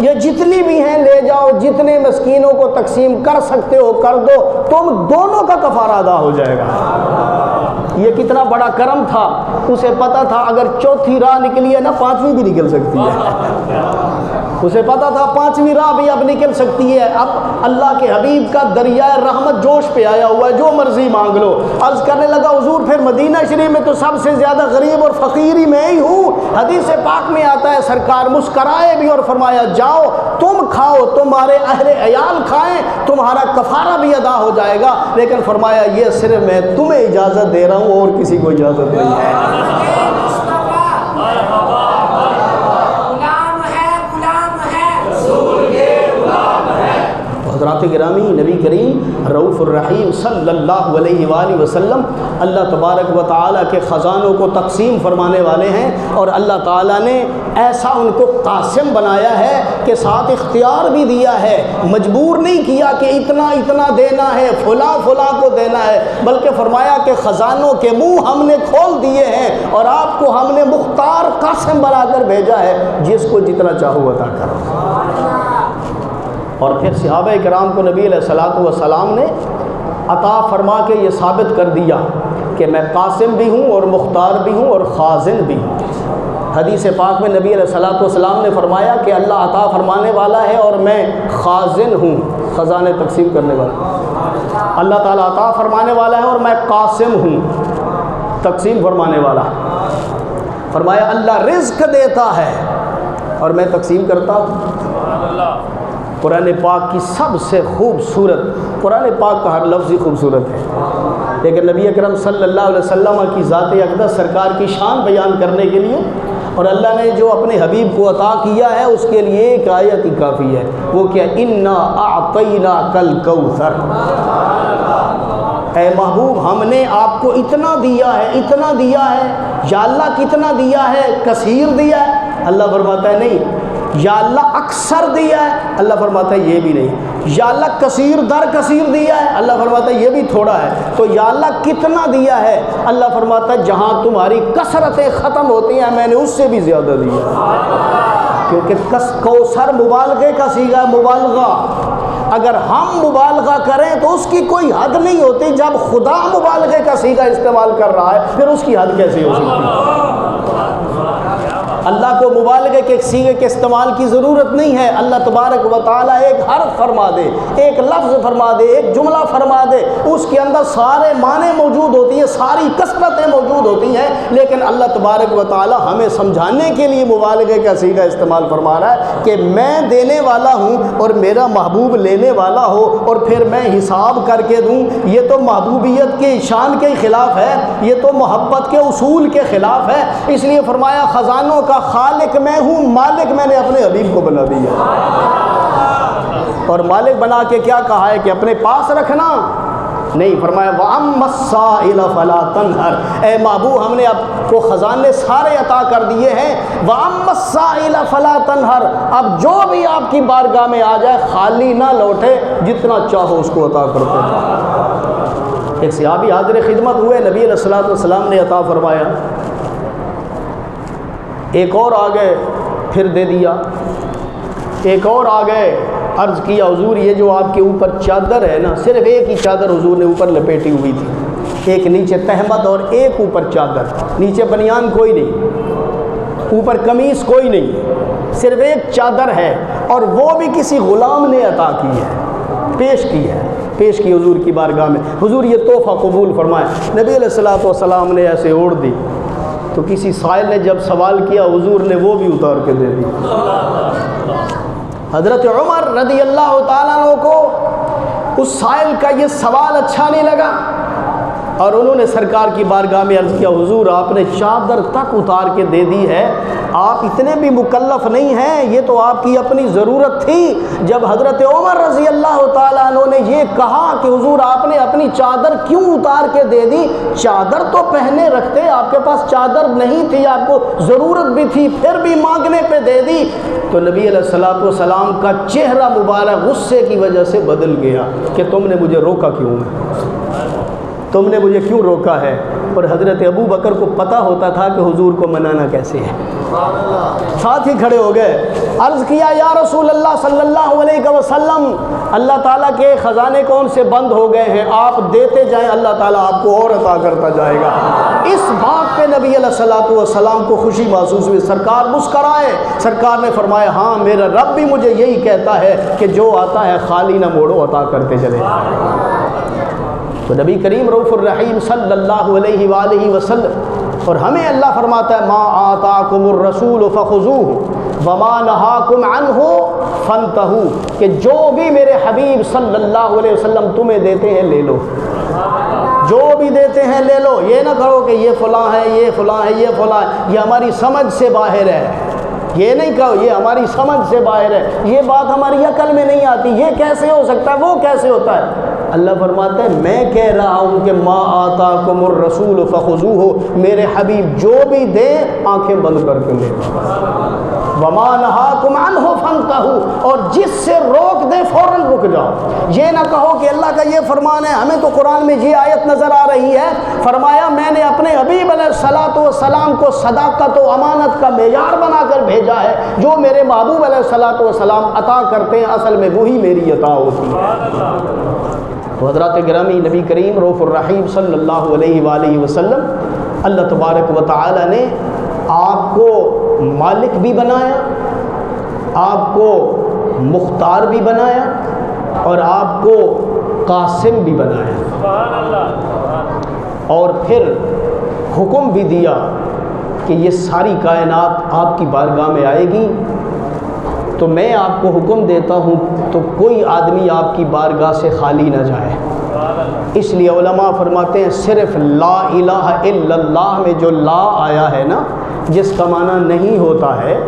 یہ جتنی بھی ہیں لے جاؤ، جتنے مسکینوں کو تقسیم کر سکتے ہو کر دو، تم دونوں کا کفارہ ادا ہو جائے گا۔ یہ کتنا بڑا کرم تھا، اسے پتا تھا اگر چوتھی راہ نکلی ہے نا 5ویں بھی نکل سکتی ہے، اسے پتا تھا 5ویں راہ بھی اب نکل سکتی ہے۔ اب اللہ کے حبیب کا دریائے رحمت جوش پہ آیا ہوا ہے، جو مرضی مانگ لو۔ عرض کرنے لگا حضور پھر مدینہ شریف میں تو سب سے زیادہ غریب اور فقیر ہی میں ہی ہوں۔ حدیث پاک میں آتا ہے سرکار مسکرائے بھی اور فرمایا جاؤ تم کھاؤ، تمہارے اہل عیال کھائیں، تمہارا کفارہ بھی ادا ہو جائے گا، لیکن فرمایا یہ صرف میں تمہیں اجازت دے رہا ہوں اور کسی کو اجازت نہیں ہے۔ حضرات گرامی، نبی کریم رؤوف الرحیم صلی اللہ علیہ وآلہ وسلم اللہ تبارک و تعالیٰ کے خزانوں کو تقسیم فرمانے والے ہیں، اور اللہ تعالیٰ نے ایسا ان کو قاسم بنایا ہے کہ ساتھ اختیار بھی دیا ہے، مجبور نہیں کیا کہ اتنا اتنا دینا ہے، فلاں فلاں کو دینا ہے، بلکہ فرمایا کہ خزانوں کے منہ ہم نے کھول دیے ہیں اور آپ کو ہم نے مختار قاسم بنا کر بھیجا ہے، جس کو جتنا چاہو عطا کرو۔ اور پھر صحابہ کرام کو نبی علیہ السلام نے عطا فرما کے یہ ثابت کر دیا کہ میں قاسم بھی ہوں اور مختار بھی ہوں اور خازن بھی ہوں۔ حدیث پاک میں نبی علیہ السلام نے فرمایا کہ اللہ عطا فرمانے والا ہے اور میں خازن ہوں، خزانے تقسیم کرنے والا۔ اللہ تعالیٰ عطا فرمانے والا ہے اور میں قاسم ہوں، تقسیم فرمانے والا۔ فرمایا اللہ رزق دیتا ہے اور میں تقسیم کرتا ہوں۔ قرآن پاک کی سب سے خوبصورت، قرآن پاک کا ہر لفظ ہی خوبصورت ہے، لیکن نبی اکرم صلی اللہ علیہ وسلم کی ذات اقدس سرکار کی شان بیان کرنے کے لیے اور اللہ نے جو اپنے حبیب کو عطا کیا ہے اس کے لیے ایک آیت ہی کافی ہے، وہ کیا؟ انا اعطیناک الکوثر۔ اے محبوب ہم نے آپ کو اتنا دیا ہے، اتنا دیا ہے۔ یا اللہ کتنا دیا ہے؟ کثیر دیا ہے؟ اللہ فرماتا ہے نہیں۔ یا اللہ اکثر دیا ہے؟ اللہ فرماتا ہے یہ بھی نہیں۔ یا اللہ کثیر در کثیر دیا ہے؟ اللہ فرماتا ہے یہ بھی تھوڑا ہے۔ تو یا اللہ کتنا دیا ہے؟ اللہ فرماتا ہے جہاں تمہاری کثرتیں ختم ہوتی ہیں میں نے اس سے بھی زیادہ دیا، کیونکہ کوثر مبالغے کا صیغہ ہے، مبالغہ۔ اگر ہم مبالغہ کریں تو اس کی کوئی حد نہیں ہوتی، جب خدا مبالغے کا صیغہ استعمال کر رہا ہے پھر اس کی حد کیسے ہو سکتی ہے؟ اللہ کو مبالغے کے صیغے کے استعمال کی ضرورت نہیں ہے۔ اللہ تبارک و تعالیٰ ایک حرف فرما دے، ایک لفظ فرما دے، ایک جملہ فرما دے، اس کے اندر سارے معنی موجود ہوتی ہیں، ساری کثرتیں موجود ہوتی ہیں، لیکن اللہ تبارک و تعالیٰ ہمیں سمجھانے کے لیے مبالغے کا صیغہ استعمال فرما رہا ہے کہ میں دینے والا ہوں اور میرا محبوب لینے والا ہو اور پھر میں حساب کر کے دوں، یہ تو محبوبیت کے شان کے خلاف ہے، یہ تو محبت کے اصول کے خلاف ہے۔ اس لیے فرمایا خزانوں کا خالق میں ہوں، مالک میں نے اپنے حبیب کو بنا دیا، اور مالک بنا کے کیا کہا ہے کہ اپنے پاس رکھنا نہیں، فرمایا وَأَمَّا السَّائِلَ فَلَا تَنْهَرْ، اے محبوب ہم نے آپ کو خزانے سارے عطا کر دیے ہیں، وَأَمَّا السَّائِلَ فَلَا تَنْهَرْ، اب جو بھی آپ کی بارگاہ میں آ جائے خالی نہ لوٹے، جتنا چاہو اس کو عطا کرتے جائے۔ ایک صحابی حاضر خدمت ہوئے، نبی علیہ الصلوۃ والسلام نے عطا فرمایا، ایک اور آ گئے پھر دے دیا، ایک اور آ گئے، عرض کیا حضور یہ جو آپ کے اوپر چادر ہے نا، صرف ایک ہی چادر حضور نے اوپر لپیٹی ہوئی تھی، ایک نیچے تہمت اور ایک اوپر چادر، نیچے بنیان کوئی نہیں، اوپر قمیص کوئی نہیں، صرف ایک چادر ہے، اور وہ بھی کسی غلام نے عطا کی ہے، پیش کی حضور کی بارگاہ میں، حضور یہ تحفہ قبول فرمائے۔ نبی علیہ الصلوۃ والسلام نے ایسے اوڑھ دی، تو کسی سائل نے جب سوال کیا حضور نے وہ بھی اتار کے دے دی۔ حضرت عمر رضی اللہ تعالیٰ عنہ کو اس سائل کا یہ سوال اچھا نہیں لگا، اور انہوں نے سرکار کی بارگاہ میں عرض کیا حضور آپ نے چادر تک اتار کے دے دی ہے، آپ اتنے بھی مکلف نہیں ہیں، یہ تو آپ کی اپنی ضرورت تھی۔ جب حضرت عمر رضی اللہ تعالیٰ عنہ نے یہ کہا کہ حضور آپ نے اپنی چادر کیوں اتار کے دے دی، چادر تو پہنے رکھتے، آپ کے پاس چادر نہیں تھی، آپ کو ضرورت بھی تھی، پھر بھی مانگنے پہ دے دی، تو نبی علیہ الصلوۃ والسلام کا چہرہ مبارک غصے کی وجہ سے بدل گیا کہ تم نے مجھے روکا کیوں ہے، تم نے مجھے کیوں روکا ہے؟ اور حضرت ابو بکر کو پتہ ہوتا تھا کہ حضور کو منانا کیسے ہے، ساتھ ہی کھڑے ہو گئے، عرض کیا یا رسول اللہ صلی اللہ علیہ وسلم اللہ تعالیٰ کے خزانے کون سے بند ہو گئے ہیں، آپ دیتے جائیں اللہ تعالیٰ آپ کو اور عطا کرتا جائے گا۔ اس بات پہ نبی علیہ الصلوۃ والسلام کو خوشی محسوس ہوئی، سرکار مسکرائے، سرکار نے فرمایا ہاں میرا رب بھی مجھے یہی کہتا ہے کہ جو آتا ہے خالی نہ موڑو، عطا کرتے چلے۔ تو نبی کریم رؤوف الرحیم صلی اللہ علیہ وآلہ وسلم، اور ہمیں اللہ فرماتا ہے ما آتاکم الرسول فخذوہ وما نہاکم عنہ فانتہوا، کہ جو بھی میرے حبیب صلی اللہ علیہ وسلم تمہیں دیتے ہیں لے لو، جو بھی دیتے ہیں لے لو، یہ نہ کرو کہ یہ فلاں ہے، یہ فلاں ہے، یہ فلاں ہے، یہ ہماری سمجھ سے باہر ہے، یہ نہیں کہو یہ ہماری سمجھ سے باہر ہے، یہ بات ہماری عقل میں نہیں آتی، یہ کیسے ہو سکتا ہے، وہ کیسے ہوتا ہے۔ اللہ فرماتا ہے میں کہہ رہا ہوں کہ ما آتاکم الرسول فخذوہ، میرے حبیب جو بھی دے آنکھیں بند کر کے لے، وما نہاکم عنہ فانتہوا، اور جس سے روک دے فوراً رک جاؤ۔ یہ نہ کہو کہ اللہ کا یہ فرمان ہے، ہمیں تو قرآن میں یہ آیت نظر آ رہی ہے، فرمایا میں نے اپنے حبیب علیہ الصلوۃ والسلام کو صداقت و امانت کا معیار بنا کر بھیجا ہے، جو میرے محبوب علیہ الصلوۃ والسلام عطا کرتے ہیں اصل میں وہی میری عطا ہوتی ہے۔ تو حضرات گرامی، نبی کریم رؤوف الرحیم صلی اللہ علیہ وآلہ وسلم، اللہ تبارک و تعالی نے آپ کو مالک بھی بنایا، آپ کو مختار بھی بنایا، اور آپ کو قاسم بھی بنایا، اور پھر حکم بھی دیا کہ یہ ساری کائنات آپ کی بارگاہ میں آئے گی، تو میں آپ کو حکم دیتا ہوں تو کوئی آدمی آپ کی بارگاہ سے خالی نہ جائے۔ اس لیے علماء فرماتے ہیں صرف لا الہ الا اللہ میں جو لا آیا ہے نا، جس کا معنی نہیں ہوتا ہے،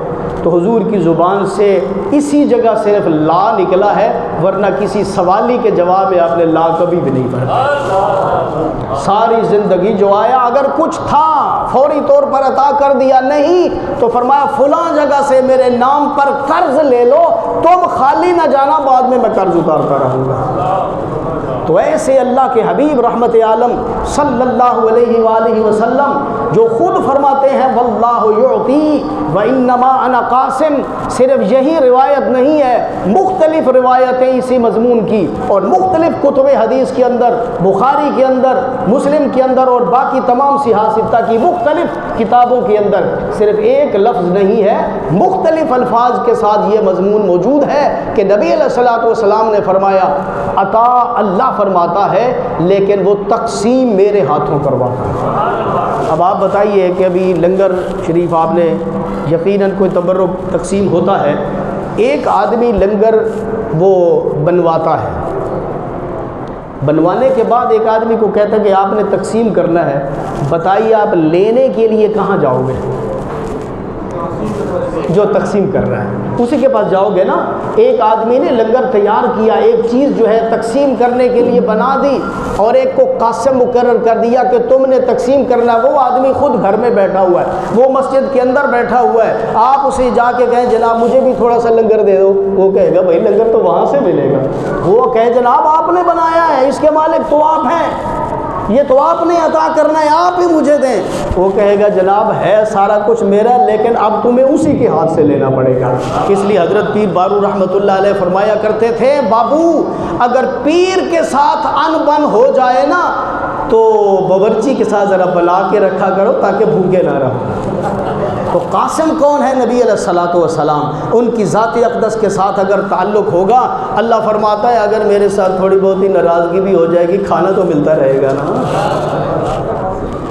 تو حضور کی زبان سے اسی جگہ صرف لا نکلا ہے، ورنہ کسی سوالی کے جواب میں آپ نے لا کبھی بھی نہیں پڑھا۔ ساری زندگی جو آیا اگر کچھ تھا فوری طور پر عطا کر دیا، نہیں تو فرمایا فلاں جگہ سے میرے نام پر قرض لے لو، تم خالی نہ جانا، بعد میں قرض اتارتا رہوں گا۔ تو ایسے اللہ کے حبیب رحمت عالم صلی اللہ علیہ وآلہ وسلم جو خود فرماتے ہیں واللہ یعطی وانما انا قاسم، صرف یہی روایت نہیں ہے، مختلف روایتیں اسی مضمون کی اور مختلف کتب حدیث کے اندر، بخاری کے اندر، مسلم کے اندر اور باقی تمام صحاح ستہ کی مختلف کتابوں کے اندر صرف ایک لفظ نہیں ہے، مختلف الفاظ کے ساتھ یہ مضمون موجود ہے کہ نبی علیہ الصلوۃ والسلام نے فرمایا عطا اللہ فرماتا ہے لیکن وہ تقسیم میرے ہاتھوں کرواتا ہے۔ اب آپ بتائیے کہ ابھی لنگر شریف آپ نے یقیناً کوئی تبرک تقسیم ہوتا ہے، ایک آدمی لنگر وہ بنواتا ہے، بنوانے کے بعد ایک آدمی کو کہتا ہے کہ آپ نے تقسیم کرنا ہے، بتائیے آپ لینے کے لیے کہاں جاؤ گے؟ جو تقسیم کر رہا ہے اسی کے پاس جاؤ گے نا۔ ایک آدمی نے لنگر تیار کیا، ایک چیز جو ہے تقسیم کرنے کے لیے بنا دی اور ایک کو قاسم مقرر کر دیا کہ تم نے تقسیم کرنا، وہ آدمی خود گھر میں بیٹھا ہوا ہے، وہ مسجد کے اندر بیٹھا ہوا ہے، آپ اسے جا کے کہیں جناب مجھے بھی تھوڑا سا لنگر دے دو، وہ کہے گا بھائی لنگر تو وہاں سے ملے گا، وہ کہے جناب آپ نے بنایا ہے، اس کے مالک تو آپ ہیں، یہ تو آپ نے عطا کرنا ہے، آپ ہی مجھے دیں، وہ کہے گا جناب ہے سارا کچھ میرا لیکن اب تمہیں اسی کے ہاتھ سے لینا پڑے گا۔ اس لیے حضرت پیر بارو رحمۃ اللہ علیہ فرمایا کرتے تھے بابو اگر پیر کے ساتھ ان بن ہو جائے نا تو باورچی کے ساتھ ذرا بلا کے رکھا کرو تاکہ بھوکے نہ رہو۔ تو قاسم کون ہے؟ نبی علیہ الصلوۃ والسلام، ان کی ذات اقدس کے ساتھ اگر تعلق ہوگا، اللہ فرماتا ہے اگر میرے ساتھ تھوڑی بہت ہی ناراضگی بھی ہو جائے گی کھانا تو ملتا رہے گا نا۔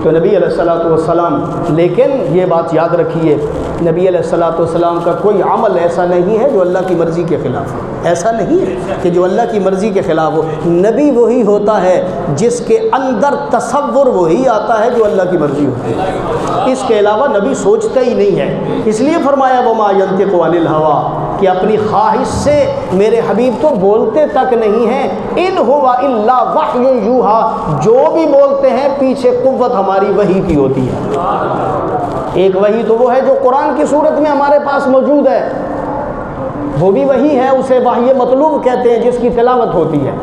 تو نبی علیہ الصلوۃ والسلام، لیکن یہ بات یاد رکھیے نبی علیہ الصلوۃ والسلام کا کوئی عمل ایسا نہیں ہے جو اللہ کی مرضی کے خلاف ہو، ایسا نہیں ہے کہ جو اللہ کی مرضی کے خلاف ہو۔ نبی وہی ہوتا ہے جس کے اندر تصور وہی آتا ہے جو اللہ کی مرضی ہوتی ہے، اس کے علاوہ نبی سوچتا ہی نہیں ہے۔ اس لیے فرمایا وما ینطق عن الہویٰ کہ اپنی خواہش سے میرے حبیب تو بولتے تک نہیں ہیں، ان ہوا الا وحی یوحیٰ، جو بھی بولتے ہیں پیچھے قوت ہماری وحی کی ہوتی ہے۔ ایک وحی تو وہ ہے جو قرآن کی صورت میں ہمارے پاس موجود ہے، وہ بھی وحی ہے، اسے وحی مطلوب کہتے ہیں جس کی تلاوت ہوتی ہے،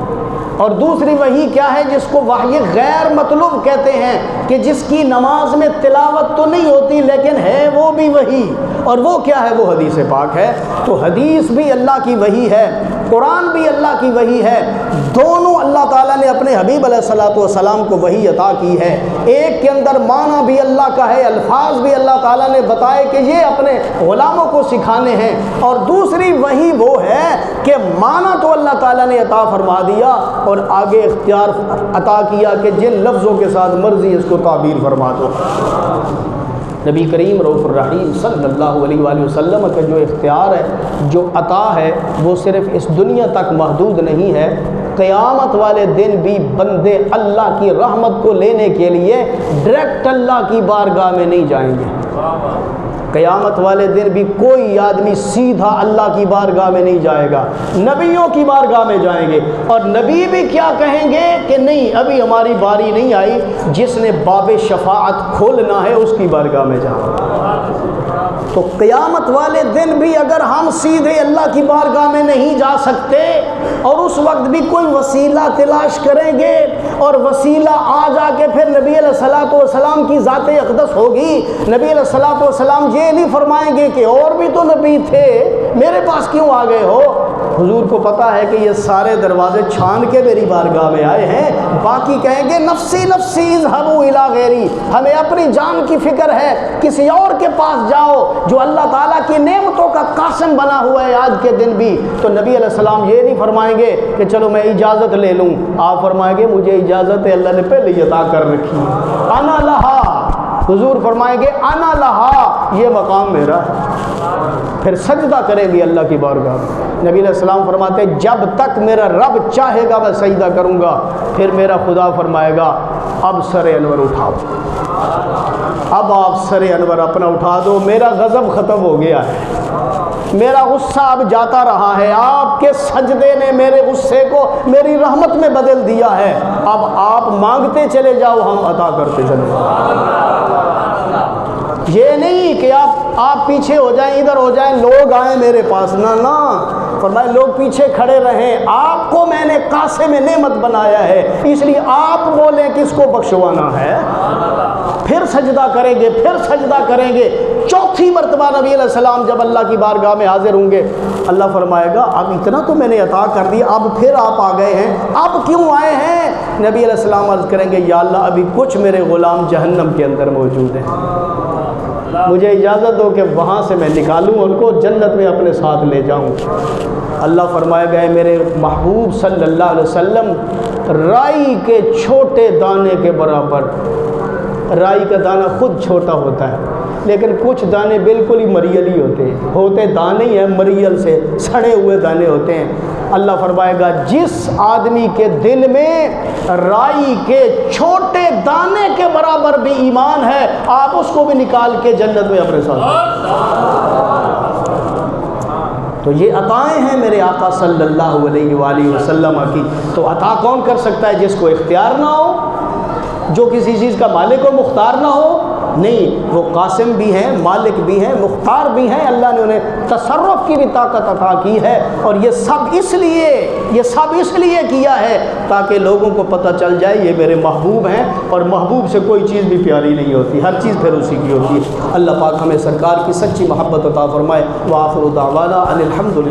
اور دوسری وحی کیا ہے جس کو وحی غیر مطلوب کہتے ہیں کہ جس کی نماز میں تلاوت تو نہیں ہوتی لیکن ہے وہ بھی وحی، اور وہ کیا ہے؟ وہ حدیث پاک ہے۔ تو حدیث بھی اللہ کی وحی ہے، قرآن بھی اللہ کی وحی ہے، دونوں اللہ تعالیٰ نے اپنے حبیب علیہ الصلوۃ والسلام کو وحی عطا کی ہے۔ ایک کے اندر معنی بھی اللہ کا ہے، الفاظ بھی اللہ تعالیٰ نے بتائے کہ یہ اپنے غلاموں کو سکھانے ہیں، اور دوسری وحی وہ ہے کہ معنی تو اللہ تعالیٰ نے عطا فرما دیا اور آگے اختیار عطا کیا کہ جن لفظوں کے ساتھ مرضی اس کو تعبیر فرما دو۔ نبی کریم رؤوف الرحیم صلی اللہ علیہ وآلہ وسلم کا جو اختیار ہے، جو عطا ہے، وہ صرف اس دنیا تک محدود نہیں ہے، قیامت والے دن بھی بندے اللہ کی رحمت کو لینے کے لیے ڈائریکٹ اللہ کی بارگاہ میں نہیں جائیں گے۔ قیامت والے دن بھی کوئی آدمی سیدھا اللہ کی بارگاہ میں نہیں جائے گا، نبیوں کی بارگاہ میں جائیں گے، اور نبی بھی کیا کہیں گے کہ نہیں ابھی ہماری باری نہیں آئی، جس نے باب شفاعت کھولنا ہے اس کی بارگاہ میں جاؤ۔ تو قیامت والے دن بھی اگر ہم سیدھے اللہ کی بارگاہ میں نہیں جا سکتے اور اس وقت بھی کوئی وسیلہ تلاش کریں گے اور وسیلہ آ جا کے پھر نبی علیہ الصلوۃ والسلام کی ذات اقدس ہوگی، نبی علیہ الصلوۃ والسلام یہ نہیں فرمائیں گے کہ اور بھی تو نبی تھے میرے پاس کیوں آ گئے ہو؟ حضور کو پتا ہے کہ یہ سارے دروازے چھان کے میری بارگاہ میں آئے ہیں، باقی کہیں گے نفسی نفسی اذهبوا الی غیری، ہمیں اپنی جان کی فکر ہے، کسی اور کے پاس جاؤ جو اللہ تعالیٰ کی نعمتوں کا قاسم بنا ہوا ہے آج کے دن بھی۔ تو نبی علیہ السلام یہ نہیں فرمائیں گے کہ چلو میں اجازت لے لوں، آپ فرمائیں گے مجھے اجازت ہے اللہ نے پہلے ہی عطا کر رکھی ہے، انا لہا، حضور فرمائیں گے انا لہا، یہ مقام میرا ہے، پھر سجدہ کریں گے اللہ کی بارگاہ میں۔ نبی علیہ السلام فرماتے ہیں جب تک میرا رب چاہے گا میں سجدہ کروں گا، پھر میرا خدا فرمائے گا اب سر انور اٹھاؤ۔ اب آپ سر انور اپنا اٹھا دو، میرا غضب ختم ہو گیا ہے، میرا غصہ اب جاتا رہا ہے، آپ کے سجدے نے میرے غصے کو میری رحمت میں بدل دیا ہے، اب آپ مانگتے چلے جاؤ، ہم عطا کرتے چلے جاؤ۔ یہ نہیں کہ آپ پیچھے ہو جائیں، ادھر ہو جائیں، لوگ آئیں میرے پاس، نہ فرمایا لوگ پیچھے کھڑے رہیں، آپ کو میں نے قاسم نعمت بنایا ہے، اس لیے آپ بولیں کس کو بخشوانا ہے، پھر سجدہ کریں گے، پھر سجدہ کریں گے۔ چوتھی مرتبہ نبی علیہ السلام جب اللہ کی بارگاہ میں حاضر ہوں گے، اللہ فرمائے گا اب اتنا تو میں نے عطا کر دیا، اب پھر آپ آ گئے ہیں، اب کیوں آئے ہیں؟ نبی علیہ السلام عرض کریں گے یا اللہ ابھی کچھ میرے غلام جہنم کے اندر موجود ہیں، مجھے اجازت دو کہ وہاں سے میں نکالوں ان کو، جنت میں اپنے ساتھ لے جاؤں۔ اللہ فرمائے گئے میرے محبوب صلی اللہ علیہ وسلم رائی کے چھوٹے دانے کے برابر، رائی کا دانہ خود چھوٹا ہوتا ہے لیکن کچھ دانے بالکل ہی مریل ہی ہوتے دانے ہی ہیں، مریل سے سڑے ہوئے دانے ہوتے ہیں۔ اللہ فرمائے گا جس آدمی کے دل میں رائی کے چھوٹے دانے کے برابر بھی ایمان ہے، آپ اس کو بھی نکال کے جنت میں اپنے ساتھ۔ تو یہ عطائیں ہیں میرے آقا صلی اللہ علیہ وآلہ وسلم کی۔ تو عطا کون کر سکتا ہے؟ جس کو اختیار نہ ہو، جو کسی چیز کا مالک و مختار نہ ہو، نہیں، وہ قاسم بھی ہیں، مالک بھی ہیں، مختار بھی ہیں، اللہ نے انہیں تصرف کی بھی طاقت عطا کی ہے، اور یہ سب اس لیے کیا ہے تاکہ لوگوں کو پتہ چل جائے یہ میرے محبوب ہیں، اور محبوب سے کوئی چیز بھی پیاری نہیں ہوتی، ہر چیز پھر اسی کی ہوتی ہے۔ اللہ پاک ہمیں سرکار کی سچی محبت عطا فرمائے۔ وآخر دعوانا ان الحمد للہ۔